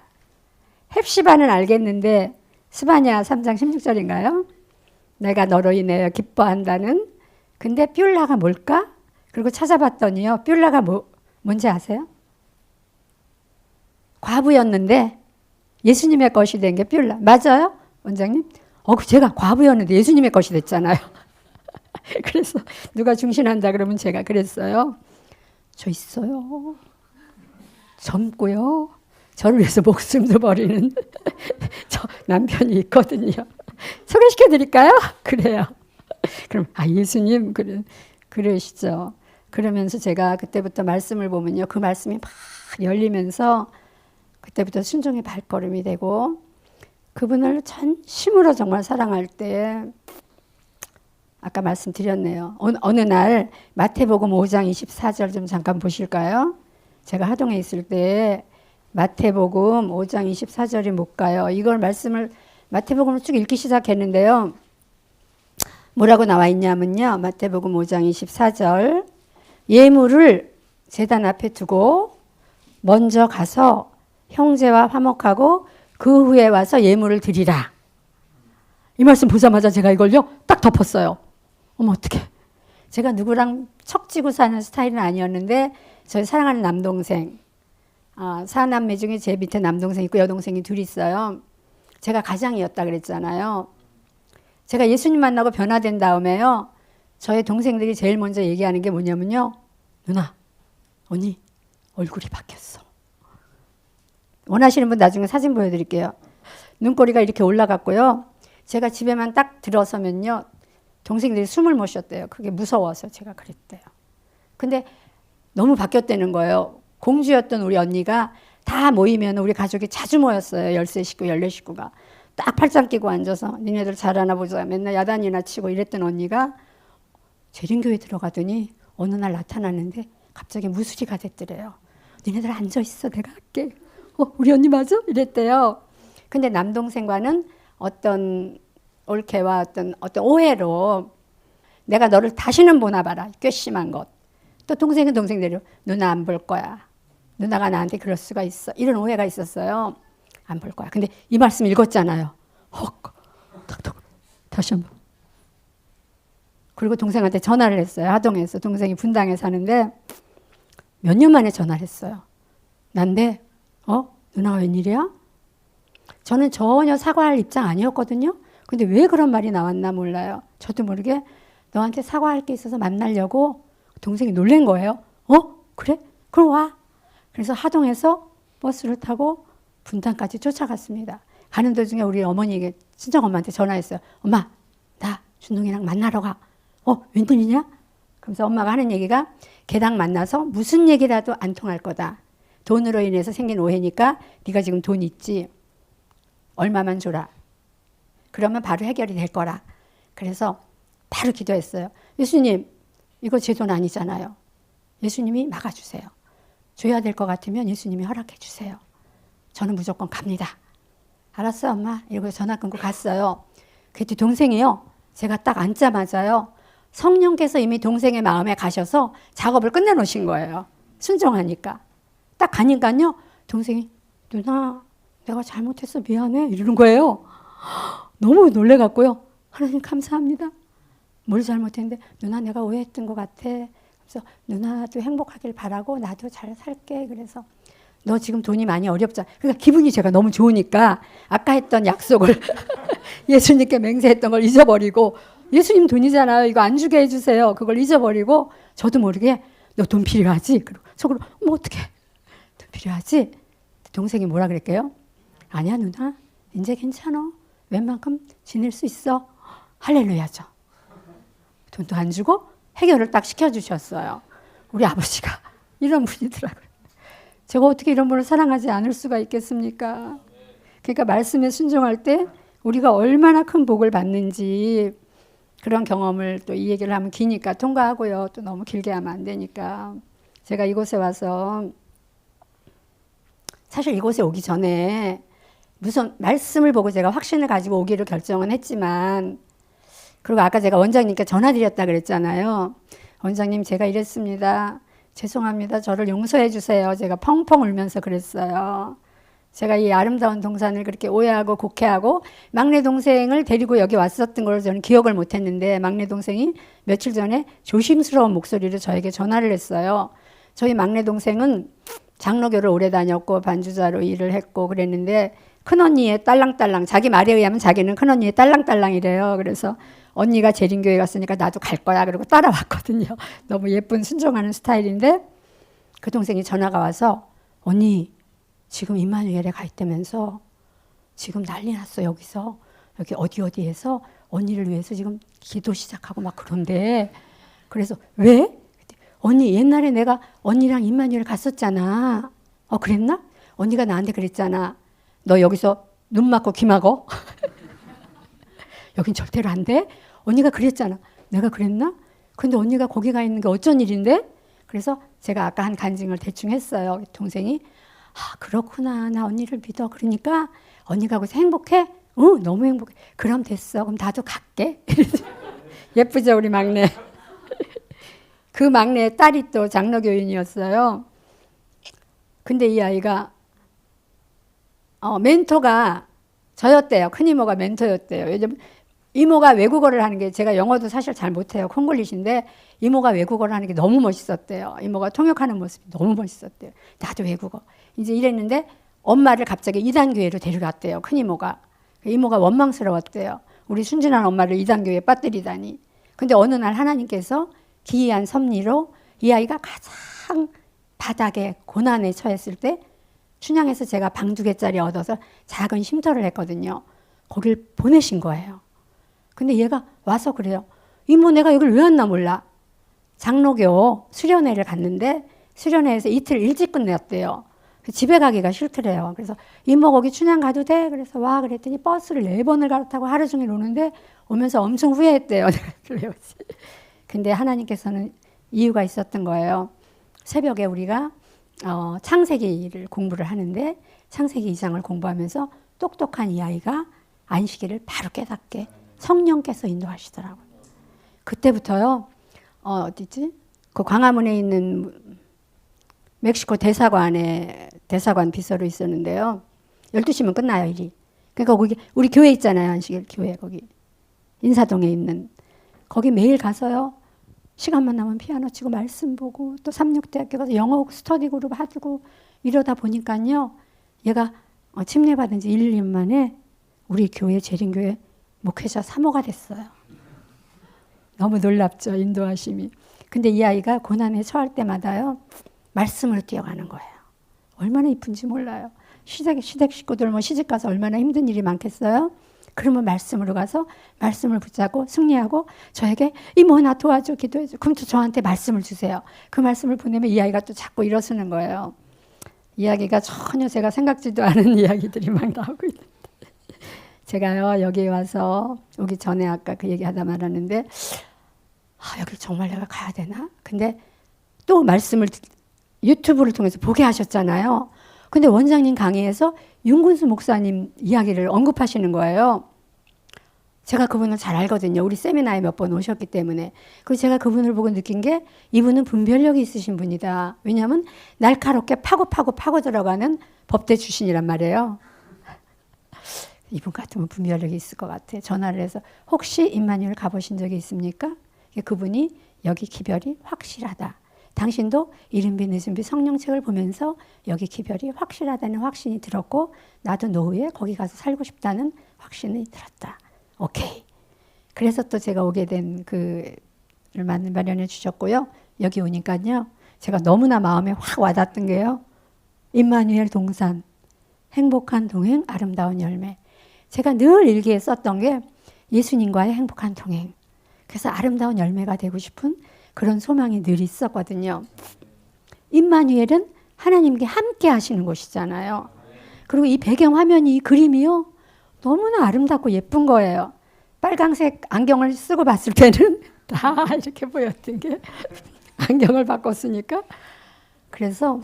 헵시바는 알겠는데 스바냐 3장 16절인가요? 내가 너로 인하여 기뻐한다는. 근데 뷸라가 뭘까? 그리고 찾아봤더니요, 뷸라가 뭔지 아세요? 과부였는데 예수님의 것이 된 게 뷸라. 맞아요? 원장님? 제가 과부였는데 예수님의 것이 됐잖아요. 그래서 누가 중신한다 그러면 제가 그랬어요. 저 있어요. 젊고요. 저를 위해서 목숨도 버리는 저 남편이 있거든요. 소개시켜 드릴까요? 그래요. 그럼 예수님 그러시죠. 그러면서 제가 그때부터 말씀을 보면요, 그 말씀이 막 열리면서 그때부터 순종의 발걸음이 되고, 그분을 전심으로 정말 사랑할 때, 아까 말씀드렸네요. 어느 날 마태복음 5장 24절 좀 잠깐 보실까요? 제가 하동에 있을 때 마태복음 5장 24절이 못 가요. 이걸 말씀을 마태복음을 쭉 읽기 시작했는데요. 뭐라고 나와 있냐면요, 마태복음 5장 24절, 예물을 제단 앞에 두고 먼저 가서 형제와 화목하고 그 후에 와서 예물을 드리라. 이 말씀 보자마자 제가 이걸요 딱 덮었어요. 어머, 어떡해. 제가 누구랑 척지고 사는 스타일은 아니었는데, 저희 사랑하는 남동생, 사남매 중에 제 밑에 남동생 있고 여동생이 둘이 있어요. 제가 가장이었다 그랬잖아요. 제가 예수님 만나고 변화된 다음에요, 저의 동생들이 제일 먼저 얘기하는 게 뭐냐면요, 누나, 언니 얼굴이 바뀌었어. 원하시는 분 나중에 사진 보여드릴게요. 눈꼬리가 이렇게 올라갔고요. 제가 집에만 딱 들어서면요, 동생들이 숨을 못 쉬었대요. 그게 무서워서 제가 그랬대요. 근데 너무 바뀌었다는 거예요. 공주였던 우리 언니가 다 모이면 우리 가족이 자주 모였어요. 13식구, 14식구가. 딱 팔짱 끼고 앉아서 니네들 잘하나 보자. 맨날 야단이나 치고 이랬던 언니가 재림교회 들어가더니 어느 날 나타났는데 갑자기 무술이가 됐더래요. 니네들 앉아있어, 내가 할게. 우리 언니 맞아? 이랬대요. 근데 남동생과는 어떤 올케와 어떤 오해로 내가 너를 다시는 보나 봐라. 괘씸한 것. 또 동생은 동생대로 누나 안 볼 거야. 누나가 나한테 그럴 수가 있어. 이런 오해가 있었어요. 안 볼 거야. 근데 이 말씀 읽었잖아요. 톡톡 다시 한번. 그리고 동생한테 전화를 했어요. 하동에서. 동생이 분당에 사는데 몇 년 만에 전화를 했어요. 난데 누나가 웬일이야? 저는 전혀 사과할 입장 아니었거든요. 근데 왜 그런 말이 나왔나 몰라요. 저도 모르게 너한테 사과할 게 있어서 만나려고. 동생이 놀란 거예요. 그래? 그럼 와. 그래서 하동에서 버스를 타고 분당까지 쫓아갔습니다. 가는 도중에 우리 어머니에게, 친정엄마한테 전화했어요. 엄마, 나 준동이랑 만나러 가. 웬일이냐? 그러면서 엄마가 하는 얘기가, 걔랑 만나서 무슨 얘기라도 안 통할 거다. 돈으로 인해서 생긴 오해니까 네가 지금 돈 있지? 얼마만 줘라. 그러면 바로 해결이 될 거라. 그래서 바로 기도했어요. 예수님, 이거 제 돈 아니잖아요. 예수님이 막아주세요. 줘야 될 것 같으면 예수님이 허락해 주세요. 저는 무조건 갑니다. 알았어, 엄마. 이러고 전화 끊고 갔어요. 그때 동생이요, 제가 딱 앉자마자요, 성령께서 이미 동생의 마음에 가셔서 작업을 끝내놓으신 거예요. 순종하니까. 딱 가니까요, 동생이 누나 내가 잘못했어 미안해 이러는 거예요. 너무 놀래갖고요. 하나님 감사합니다. 뭘 잘못했는데 누나 내가 오해했던 것 같아. 그래서 누나도 행복하길 바라고 나도 잘 살게. 그래서 너 지금 돈이 많이 어렵잖아. 그러니까 기분이 제가 너무 좋으니까 아까 했던 약속을 예수님께 맹세했던 걸 잊어버리고 예수님 돈이잖아요. 이거 안 주게 해주세요. 그걸 잊어버리고 저도 모르게 너 돈 필요하지? 그리고 속으로 뭐 어떡해. 돈 필요하지? 동생이 뭐라 그랬게요? 아니야 누나 이제 괜찮아. 웬만큼 지낼 수 있어. 할렐루야죠. 돈도 안 주고 해결을 딱 시켜주셨어요. 우리 아버지가 이런 분이더라고요. 제가 어떻게 이런 분을 사랑하지 않을 수가 있겠습니까? 그러니까 말씀에 순종할 때 우리가 얼마나 큰 복을 받는지 그런 경험을 또 이 얘기를 하면 기니까 통과하고요. 또 너무 길게 하면 안 되니까. 제가 이곳에 와서 사실 이곳에 오기 전에 무슨 말씀을 보고 제가 확신을 가지고 오기를 결정은 했지만 그리고 아까 제가 원장님께 전화드렸다 그랬잖아요. 원장님 제가 이랬습니다. 죄송합니다. 저를 용서해 주세요. 제가 펑펑 울면서 그랬어요. 제가 이 아름다운 동산을 그렇게 오해하고 곡해하고 막내 동생을 데리고 여기 왔었던 걸 저는 기억을 못했는데 막내 동생이 며칠 전에 조심스러운 목소리로 저에게 전화를 했어요. 저희 막내 동생은 장로교를 오래 다녔고 반주자로 일을 했고 그랬는데 큰언니의 딸랑딸랑 자기 말에 의하면 자기는 큰언니의 딸랑딸랑이래요. 그래서 언니가 재림교회 갔으니까 나도 갈 거야. 그러고 따라왔거든요. 너무 예쁜 순종하는 스타일인데 그 동생이 전화가 와서 언니 지금 임마누엘에 가 있다면서 지금 난리 났어. 여기서 여기 어디에서 언니를 위해서 지금 기도 시작하고 막 그런데 그래서 왜? 언니 옛날에 내가 언니랑 임마누엘 갔었잖아. 그랬나? 언니가 나한테 그랬잖아. 너 여기서 눈 막고 귀 막어? 여긴 절대로 안 돼? 언니가 그랬잖아. 내가 그랬나? 근데 언니가 거기 가 있는 게 어쩐 일인데? 그래서 제가 아까 한 간증을 대충 했어요. 동생이 그렇구나. 나 언니를 믿어. 그러니까 언니가 거기서 행복해? 응, 너무 행복해. 그럼 됐어. 그럼 나도 갈게. 예쁘죠, 우리 막내. 그 막내의 딸이 또 장로교인이었어요. 근데 이 아이가 멘토가 저였대요. 큰 이모가 멘토였대요. 요즘 이모가 외국어를 하는 게 제가 영어도 사실 잘 못해요. 콩글리시인데 이모가 외국어를 하는 게 너무 멋있었대요. 이모가 통역하는 모습이 너무 멋있었대요. 나도 외국어. 이제 이랬는데 엄마를 갑자기 이단교회로 데려갔대요. 큰 이모가. 이모가 원망스러웠대요. 우리 순진한 엄마를 이단교회에 빠뜨리다니. 근데 어느 날 하나님께서 기이한 섭리로 이 아이가 가장 바닥에 고난에 처했을 때 춘향에서 제가 방 2개짜리 얻어서 작은 쉼터를 했거든요. 거길 보내신 거예요. 근데 얘가 와서 그래요. 이모 내가 여길 왜 왔나 몰라. 장로교 수련회를 갔는데 수련회에서 이틀 일찍 끝냈대요. 집에 가기가 싫더래요. 그래서 이모 거기 춘향 가도 돼? 그래서 와 그랬더니 버스를 4번을 갈아타고 하루 종일 오는데 오면서 엄청 후회했대요. 근데 하나님께서는 이유가 있었던 거예요. 새벽에 우리가 창세기를 공부를 하는데 창세기 2장을 공부하면서 똑똑한 이 아이가 안식일을 바로 깨닫게 성령께서 인도하시더라고요. 그때부터요. 어디지? 그 광화문에 있는 멕시코 대사관에 대사관 비서로 있었는데요. 12시면 끝나요, 일이. 그러니까 거기 우리 교회 있잖아요. 안식일 교회 거기. 인사동에 있는. 거기 매일 가서요. 시간만 나면 피아노 치고 말씀 보고 또 삼육대학교 가서 영어 스터디 그룹 하고 이러다 보니까요. 얘가 침례받은 지 1, 2년 만에 우리 교회 재림교회 목회자 3호가 됐어요. 너무 놀랍죠. 인도하심이. 근데 이 아이가 고난에 처할 때마다요. 말씀으로 뛰어가는 거예요. 얼마나 이쁜지 몰라요. 시댁 식구들 시집가서 얼마나 힘든 일이 많겠어요. 그러면 말씀으로 가서 말씀을 붙잡고 승리하고 저에게 이모 나 도와줘 기도해줘. 그럼 또 저한테 말씀을 주세요. 그 말씀을 보내면 이 아이가 또 자꾸 일어서는 거예요. 이야기가 전혀 제가 생각지도 않은 이야기들이 막 나오고 있는데 제가요 여기 와서 오기 전에 아까 그 얘기하다 말았는데 여길 정말 내가 가야 되나? 근데 또 말씀을 유튜브를 통해서 보게 하셨잖아요. 근데 원장님 강의에서 윤군수 목사님 이야기를 언급하시는 거예요. 제가 그분을 잘 알거든요. 우리 세미나에 몇 번 오셨기 때문에. 그리고 제가 그분을 보고 느낀 게 이분은 분별력이 있으신 분이다. 왜냐하면 날카롭게 파고 들어가는 법대 출신이란 말이에요. 이분 같으면 분별력이 있을 것 같아. 전화를 해서 혹시 임마누엘 가보신 적이 있습니까? 그분이 여기 기별이 확실하다. 당신도 이른비 늦은비 성령책을 보면서 여기 기별이 확실하다는 확신이 들었고 나도 노후에 거기 가서 살고 싶다는 확신이 들었다. 오케이. 그래서 또 제가 오게 된 그를 마련해 주셨고요. 여기 오니까요. 제가 너무나 마음에 확 와닿던 게요. 임마누엘 동산, 행복한 동행, 아름다운 열매. 제가 늘 일기에 썼던 게 예수님과의 행복한 동행. 그래서 아름다운 열매가 되고 싶은 그런 소망이 늘 있었거든요. 임마누엘은 하나님께 함께 하시는 곳이잖아요. 그리고 이 배경 화면이, 이 그림이요. 너무나 아름답고 예쁜 거예요. 빨강색 안경을 쓰고 봤을 때는 다 이렇게 보였던 게 안경을 바꿨으니까. 그래서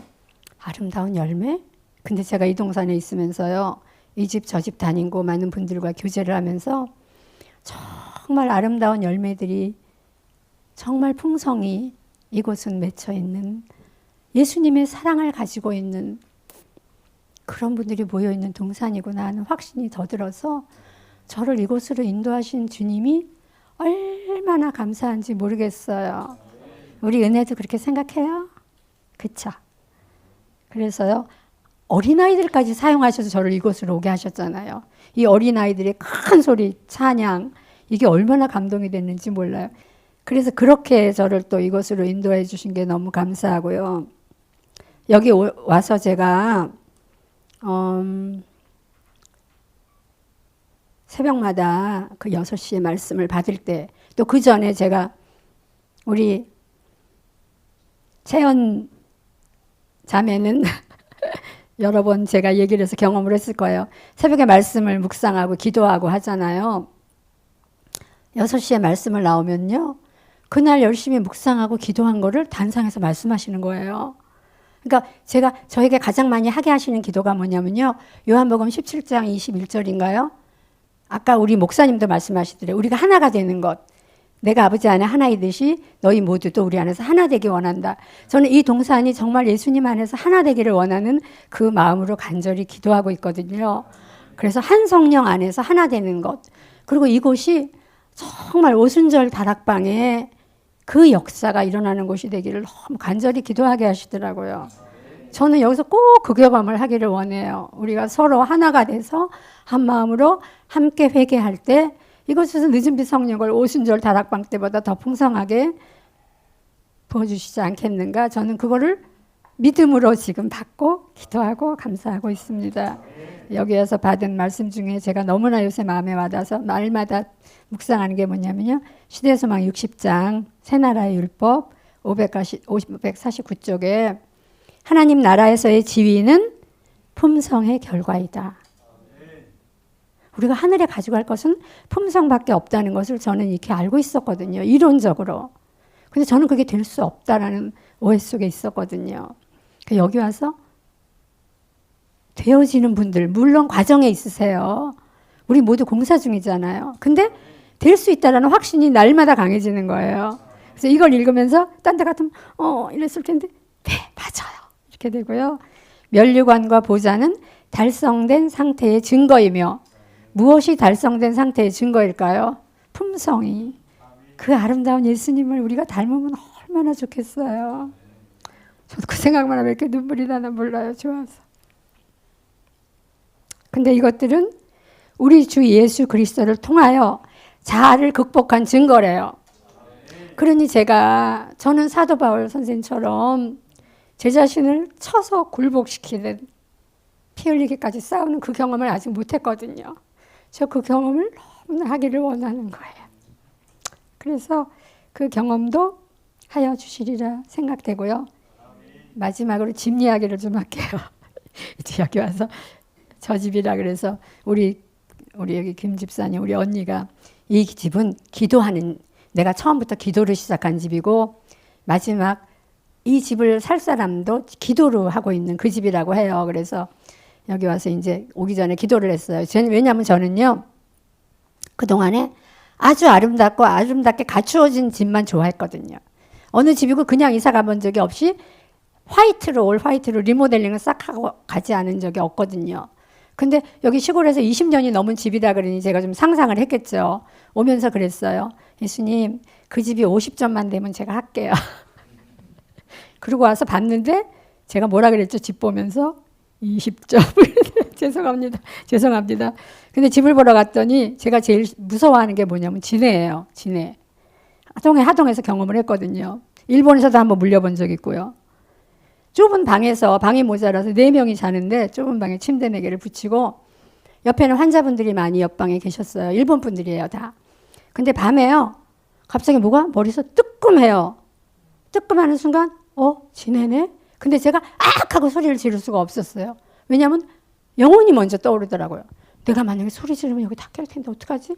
아름다운 열매? 근데 제가 이 동산에 있으면서요. 이 집 저 집 다니고 많은 분들과 교제를 하면서 정말 아름다운 열매들이 정말 풍성히 이곳은 맺혀 있는 예수님의 사랑을 가지고 있는 그런 분들이 모여 있는 동산이구나 하는 확신이 더 들어서 저를 이곳으로 인도하신 주님이 얼마나 감사한지 모르겠어요. 우리 은혜도 그렇게 생각해요? 그쵸? 그래서요. 어린아이들까지 사용하셔서 저를 이곳으로 오게 하셨잖아요. 이 어린아이들의 큰 소리, 찬양, 이게 얼마나 감동이 됐는지 몰라요. 그래서 그렇게 저를 또 이곳으로 인도해 주신 게 너무 감사하고요. 여기 와서 제가 새벽마다 그 6시에 말씀을 받을 때, 또 그 전에 제가 우리 채연 자매는 여러 번 제가 얘기를 해서 경험을 했을 거예요. 새벽에 말씀을 묵상하고 기도하고 하잖아요. 6시에 말씀을 나오면요. 그날 열심히 묵상하고 기도한 거를 단상에서 말씀하시는 거예요. 그러니까 제가 저에게 가장 많이 하게 하시는 기도가 뭐냐면요. 요한복음 17장 21절인가요? 아까 우리 목사님도 말씀하시더래요. 우리가 하나가 되는 것. 내가 아버지 안에 하나이듯이 너희 모두도 우리 안에서 하나 되기 원한다. 저는 이 동산이 정말 예수님 안에서 하나 되기를 원하는 그 마음으로 간절히 기도하고 있거든요. 그래서 한 성령 안에서 하나 되는 것. 그리고 이곳이 정말 오순절 다락방에 그 역사가 일어나는 곳이 되기를 너무 간절히 기도하게 하시더라고요. 저는 여기서 꼭 그 경험을 하기를 원해요. 우리가 서로 하나가 돼서 한 마음으로 함께 회개할 때 이곳에서 늦은비 성령을 오순절 다락방 때보다 더 풍성하게 부어주시지 않겠는가. 저는 그거를 믿음으로 지금 받고 기도하고 감사하고 있습니다. 여기에서 받은 말씀 중에 제가 너무나 요새 마음에 와닿아서 날마다 묵상하는 게 뭐냐면요. 시대소망 60장 새나라의 율법 549쪽에 하나님 나라에서의 지위는 품성의 결과이다. 우리가 하늘에 가져갈 것은 품성밖에 없다는 것을 저는 이렇게 알고 있었거든요. 이론적으로. 근데 저는 그게 될 수 없다라는 오해 속에 있었거든요. 여기 와서 되어지는 분들, 물론 과정에 있으세요. 우리 모두 공사 중이잖아요. 근데 될 수 있다라는 확신이 날마다 강해지는 거예요. 그래서 이걸 읽으면서 딴 데 같으면 이랬을 텐데 네, 맞아요. 이렇게 되고요. 면류관과 보좌는 달성된 상태의 증거이며 무엇이 달성된 상태의 증거일까요? 품성이. 그 아름다운 예수님을 우리가 닮으면 얼마나 좋겠어요. 저도 그 생각만 하면 이렇게 눈물이 나나 몰라요. 좋아서. 근데 이것들은 우리 주 예수 그리스도를 통하여 자아를 극복한 증거래요. 그러니 저는 사도 바울 선생님처럼 제 자신을 쳐서 굴복시키는 피 흘리기까지 싸우는 그 경험을 아직 못했거든요. 저 그 경험을 너무나 하기를 원하는 거예요. 그래서 그 경험도 하여 주시리라 생각되고요. 마지막으로 집 이야기를 좀 할게요. 이제 여기 와서 저 집이라 그래서 우리 여기 김 집사님, 우리 언니가 이 집은 기도하는, 내가 처음부터 기도를 시작한 집이고 마지막 이 집을 살 사람도 기도로 하고 있는 그 집이라고 해요. 그래서 여기 와서 이제 오기 전에 기도를 했어요. 왜냐하면 저는요, 그동안에 아주 아름답고 아름답게 갖추어진 집만 좋아했거든요. 어느 집이고 그냥 이사 가본 적이 없이 올 화이트로 리모델링을 싹 하고 가지 않은 적이 없거든요. 근데 여기 시골에서 20년이 넘은 집이다 그러니 제가 좀 상상을 했겠죠. 오면서 그랬어요. 예수님, 그 집이 50점만 되면 제가 할게요. 그러고 와서 봤는데 제가 뭐라 그랬죠? 집 보면서 20점. 죄송합니다. 근데 집을 보러 갔더니 제가 제일 무서워하는 게 뭐냐면 진해예요. 진해. 하동에서 경험을 했거든요. 일본에서도 한번 물려본 적 있고요. 좁은 방에서 방이 모자라서 4명이 자는데 좁은 방에 침대 4개를 붙이고 옆에는 환자분들이 많이 옆방에 계셨어요. 일본 분들이에요, 다. 근데 밤에요. 갑자기 뭐가 머리에서 뜨끔해요. 뜨끔하는 순간 진해네? 근데 제가 악 하고 소리를 지를 수가 없었어요. 왜냐하면 영혼이 먼저 떠오르더라고요. 내가 만약에 소리 지르면 여기 다 깰 텐데 어떡하지?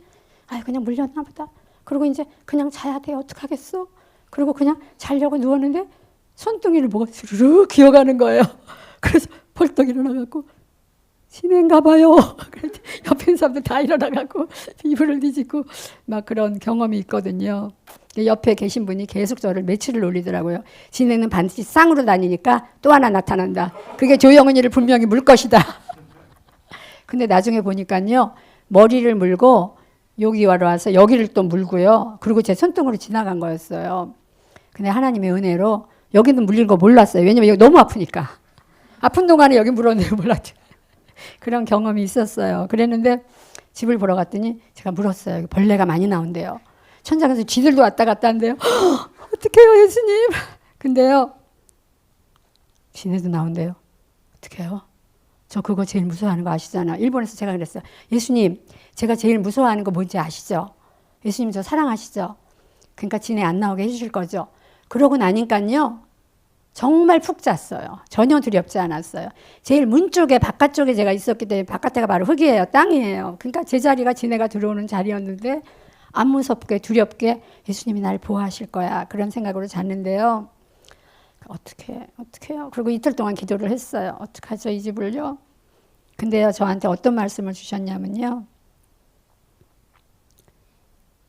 그냥 물렸나 보다. 그리고 이제 그냥 자야 돼. 어떡하겠어? 그리고 그냥 자려고 누웠는데 손등이를 뭐가 스르르 기어가는 거예요. 그래서 벌떡 일어나갖고 진해인가 봐요. 옆에 있는 사람들 다 일어나갖고 이불을 뒤집고 막 그런 경험이 있거든요. 옆에 계신 분이 계속 저를 며칠을 놀리더라고요. 진해는 반드시 쌍으로 다니니까 또 하나 나타난다. 그게 조영은이를 분명히 물 것이다. 근데 나중에 보니까요. 머리를 물고 여기 와서 여기를 또 물고요. 그리고 제 손등으로 지나간 거였어요. 근데 하나님의 은혜로 여기는 물린 거 몰랐어요. 왜냐면 여기 너무 아프니까. 아픈 동안에 여기 물었는데 몰랐죠. 그런 경험이 있었어요. 그랬는데 집을 보러 갔더니 제가 물었어요. 벌레가 많이 나온대요. 천장에서 쥐들도 왔다 갔다 한대요. 어떡해요, 예수님. 근데요. 쥐네도 나온대요. 어떡해요? 저 그거 제일 무서워하는 거 아시잖아요. 일본에서 제가 그랬어요. 예수님, 제가 제일 무서워하는 거 뭔지 아시죠? 예수님 저 사랑하시죠? 그러니까 쥐네 안 나오게 해주실 거죠? 그러고 나니까요. 정말 푹 잤어요. 전혀 두렵지 않았어요. 제일 문 쪽에 바깥쪽에 제가 있었기 때문에 바깥에가 바로 흙이에요. 땅이에요. 그러니까 제 자리가 지네가 들어오는 자리였는데 안 무섭게 두렵게 예수님이 날 보호하실 거야. 그런 생각으로 잤는데요. 어떡해요. 그리고 이틀 동안 기도를 했어요. 어떡하죠 이 집을요. 근데요 저한테 어떤 말씀을 주셨냐면요.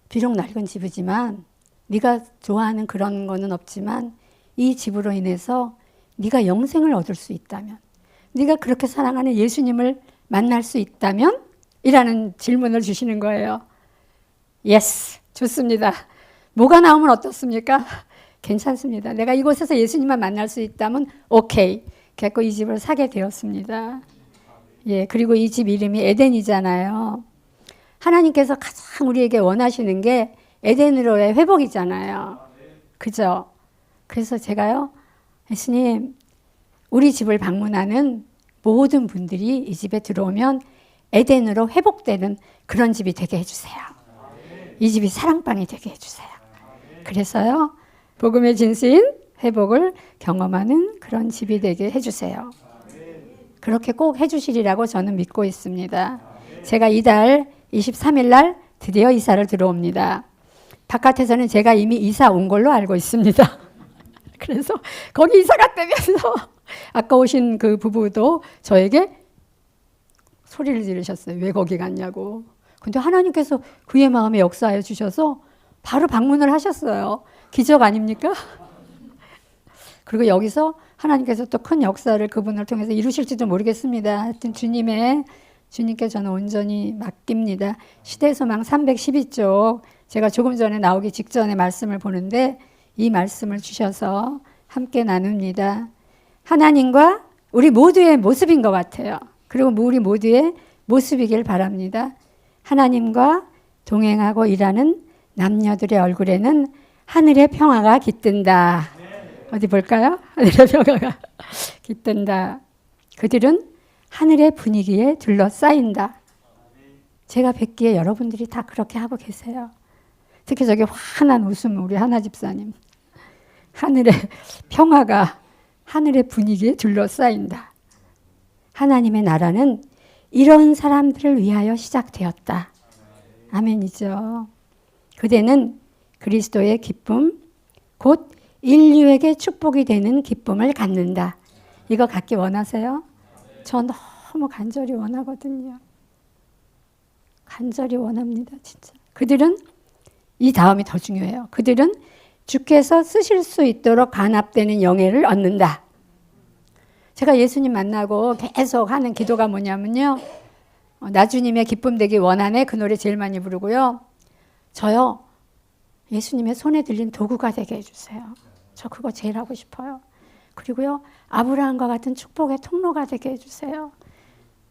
비록 낡은 집이지만 네가 좋아하는 그런 거는 없지만 이 집으로 인해서 네가 영생을 얻을 수 있다면, 네가 그렇게 사랑하는 예수님을 만날 수 있다면? 이라는 질문을 주시는 거예요. 예스, 좋습니다. 뭐가 나오면 어떻습니까? 괜찮습니다. 내가 이곳에서 예수님만 만날 수 있다면 오케이. 그래서 이 집을 사게 되었습니다. 예, 그리고 이 집 이름이 에덴이잖아요. 하나님께서 가장 우리에게 원하시는 게 에덴으로의 회복이잖아요. 그죠? 그래서 제가요, 예수님, 우리 집을 방문하는 모든 분들이 이 집에 들어오면 에덴으로 회복되는 그런 집이 되게 해주세요. 이 집이 사랑방이 되게 해주세요. 그래서요, 복음의 진수인 회복을 경험하는 그런 집이 되게 해주세요. 그렇게 꼭 해주시리라고 저는 믿고 있습니다. 제가 이달 23일 날 드디어 이사를 들어옵니다. 바깥에서는 제가 이미 이사 온 걸로 알고 있습니다. 그래서 거기 이사 갔다면서 아까 오신 그 부부도 저에게 소리를 지르셨어요. 왜 거기 갔냐고. 근데 하나님께서 그의 마음에 역사해 주셔서 바로 방문을 하셨어요. 기적 아닙니까? 그리고 여기서 하나님께서 또 큰 역사를 그분을 통해서 이루실지도 모르겠습니다. 하여튼 주님께 저는 온전히 맡깁니다. 시대소망 312쪽 제가 조금 전에 나오기 직전에 말씀을 보는데 이 말씀을 주셔서 함께 나눕니다. 하나님과 우리 모두의 모습인 것 같아요. 그리고 우리 모두의 모습이길 바랍니다. 하나님과 동행하고 일하는 남녀들의 얼굴에는 하늘의 평화가 깃든다. 어디 볼까요? 하늘의 평화가 깃든다. 그들은 하늘의 분위기에 둘러싸인다. 제가 뵙기에 여러분들이 다 그렇게 하고 계세요. 특히 저기 환한 웃음 우리 하나 집사님. 하늘의 평화가 하늘의 분위기에 둘러싸인다. 하나님의 나라는 이런 사람들을 위하여 시작되었다. 아멘이죠. 그대는 그리스도의 기쁨, 곧 인류에게 축복이 되는 기쁨을 갖는다. 이거 갖기 원하세요? 저 너무 간절히 원하거든요. 간절히 원합니다. 진짜. 그들은 이 다음이 더 중요해요. 그들은 주께서 쓰실 수 있도록 간합되는 영예를 얻는다. 제가 예수님 만나고 계속 하는 기도가 뭐냐면요. 나 주님의 기쁨 되기 원하네. 그 노래 제일 많이 부르고요. 저요. 예수님의 손에 들린 도구가 되게 해주세요. 저 그거 제일 하고 싶어요. 그리고요. 아브라함과 같은 축복의 통로가 되게 해주세요.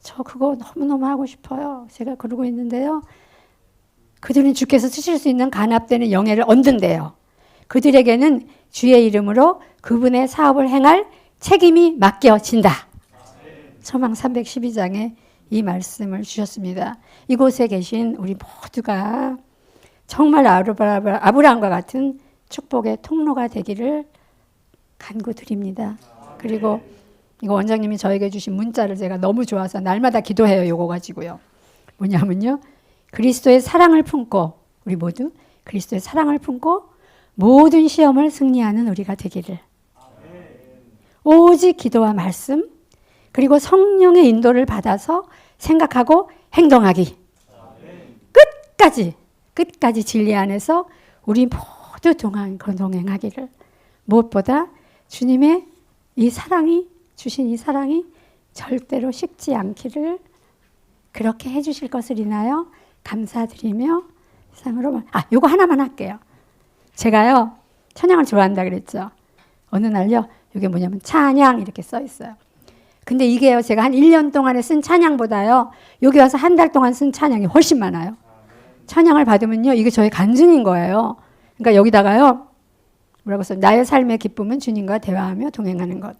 저 그거 너무너무 하고 싶어요. 제가 그러고 있는데요. 그들은 주께서 쓰실 수 있는 간합되는 영예를 얻는데요. 그들에게는 주의 이름으로 그분의 사업을 행할 책임이 맡겨진다. 서망 312장에 이 말씀을 주셨습니다. 이곳에 계신 우리 모두가 정말 아브라함과 같은 축복의 통로가 되기를 간구드립니다. 그리고 이거 원장님이 저에게 주신 문자를 제가 너무 좋아서 날마다 기도해요. 이거 가지고요. 뭐냐면요. 그리스도의 사랑을 품고 우리 모두 그리스도의 사랑을 품고 모든 시험을 승리하는 우리가 되기를. 오직 기도와 말씀 그리고 성령의 인도를 받아서 생각하고 행동하기. 끝까지 진리 안에서 우리 모두 동행하기를. 무엇보다 주님의 이 사랑이 주신 이 사랑이 절대로 식지 않기를 그렇게 해주실 것을 인하여 감사드리며 세상으로 요거 하나만 할게요. 제가요 찬양을 좋아한다 그랬죠. 어느 날요 이게 뭐냐면 찬양 이렇게 써 있어요. 근데 이게요 제가 한 1년 동안에 쓴 찬양보다요 여기 와서 한 달 동안 쓴 찬양이 훨씬 많아요. 찬양을 받으면요 이게 저의 간증인 거예요. 그러니까 여기다가요 뭐라고 써요? 나의 삶의 기쁨은 주님과 대화하며 동행하는 것.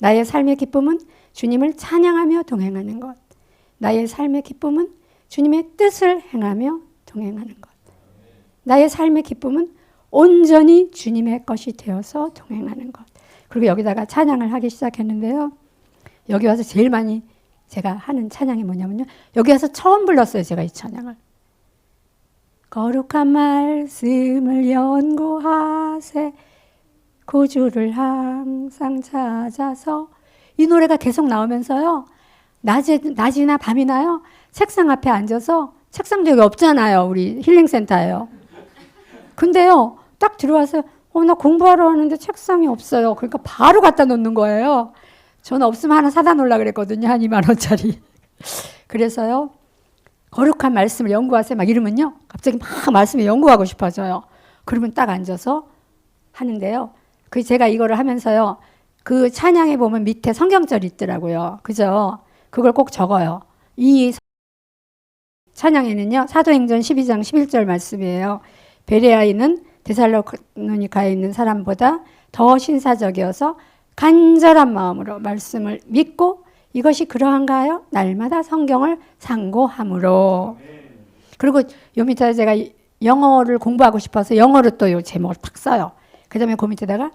나의 삶의 기쁨은 주님을 찬양하며 동행하는 것. 나의 삶의 기쁨은 주님의 뜻을 행하며 동행하는 것. 나의 삶의 기쁨은 온전히 주님의 것이 되어서 동행하는 것. 그리고 여기다가 찬양을 하기 시작했는데요. 여기 와서 제일 많이 제가 하는 찬양이 뭐냐면요. 여기 와서 처음 불렀어요. 제가 이 찬양을. 거룩한 말씀을 연구하세 구주를 항상 찾아서 이 노래가 계속 나오면서요. 낮이나 밤이나요. 책상 앞에 앉아서 책상도 여기 없잖아요. 우리 힐링센터예요. 근데요. 딱 들어와서 나 공부하러 왔는데 책상이 없어요. 그러니까 바로 갖다 놓는 거예요. 저는 없으면 하나 사다 놓으려고 그랬거든요. 한 2만 원짜리. 그래서요. 거룩한 말씀을 연구하세요. 막 이러면요. 갑자기 막 말씀을 연구하고 싶어져요. 그러면 딱 앉아서 하는데요. 제가 이거를 하면서요. 그 찬양에 보면 밑에 성경절이 있더라고요. 그죠? 그걸 꼭 적어요. 이 찬양에는요. 사도행전 12장 11절 말씀이에요. 베레아에 있는 데살로니가에 있는 사람보다 더 신사적이어서 간절한 마음으로 말씀을 믿고 이것이 그러한가요? 날마다 성경을 상고함으로. 그리고 요 밑에 제가 영어를 공부하고 싶어서 영어로 또 요 제목을 탁 써요. 그 다음에 그 밑에다가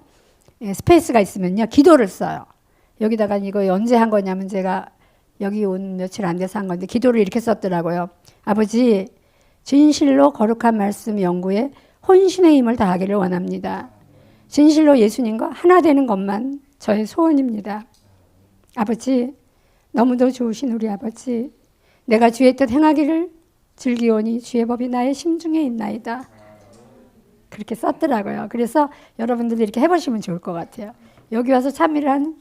스페이스가 있으면요. 기도를 써요. 여기다가 이거 언제 한 거냐면 제가 여기 온 며칠 안 돼서 한 건데 기도를 이렇게 썼더라고요. 아버지, 진실로 거룩한 말씀 연구에 혼신의 힘을 다하기를 원합니다. 진실로 예수님과 하나 되는 것만 저의 소원입니다. 아버지, 너무도 좋으신 우리 아버지, 내가 주의 뜻 행하기를 즐기오니 주의 법이 나의 심중에 있나이다. 그렇게 썼더라고요. 그래서 여러분들도 이렇게 해보시면 좋을 것 같아요. 여기 와서 참여를 한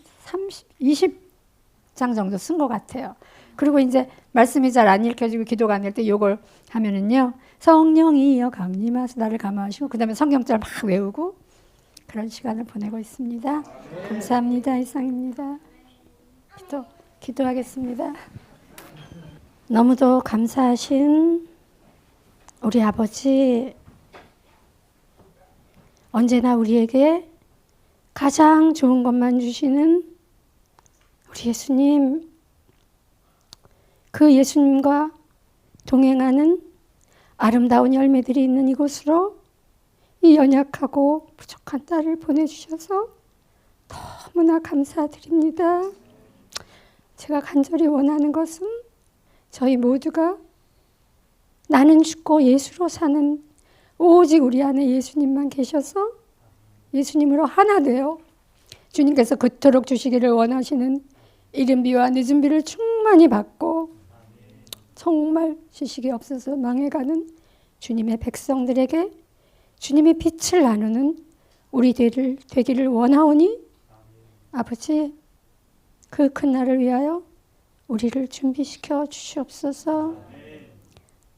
20장 정도 쓴 것 같아요. 그리고 이제 말씀이 잘 안 읽혀지고 기도가 안 될 때 이걸 하면은요. 성령이여 강림하사 나를 감화하시고 그 다음에 성경절 막 외우고 그런 시간을 보내고 있습니다. 감사합니다. 이상입니다. 기도하겠습니다. 너무도 감사하신 우리 아버지, 언제나 우리에게 가장 좋은 것만 주시는 우리 예수님, 그 예수님과 동행하는 아름다운 열매들이 있는 이곳으로 이 연약하고 부족한 딸을 보내주셔서 너무나 감사드립니다. 제가 간절히 원하는 것은 저희 모두가 나는 죽고 예수로 사는 오직 우리 안에 예수님만 계셔서 예수님으로 하나 되어 주님께서 그토록 주시기를 원하시는 이른비와 늦은비를 충만히 받고 정말 지식이 없어서 망해가는 주님의 백성들에게 주님의 빛을 나누는 우리 되기를 원하오니 아버지 그 큰 날을 위하여 우리를 준비시켜 주시옵소서.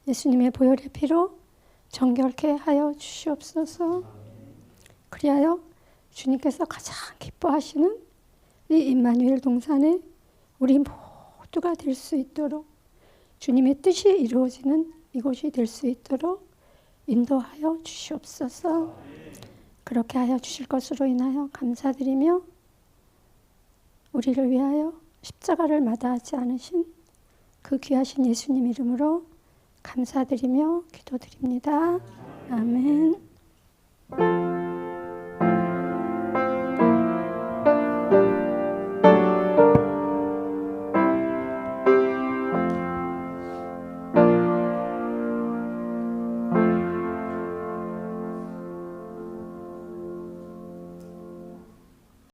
예수님의 보혈의 피로 정결케 하여 주시옵소서. 그리하여 주님께서 가장 기뻐하시는 이 임마누엘 동산에 우리 모두가 될 수 있도록 주님의 뜻이 이루어지는 이곳이 될 수 있도록 인도하여 주시옵소서. 그렇게 하여 주실 것으로 인하여 감사드리며 우리를 위하여 십자가를 마다하지 않으신 그 귀하신 예수님 이름으로 감사드리며 기도드립니다. 아멘.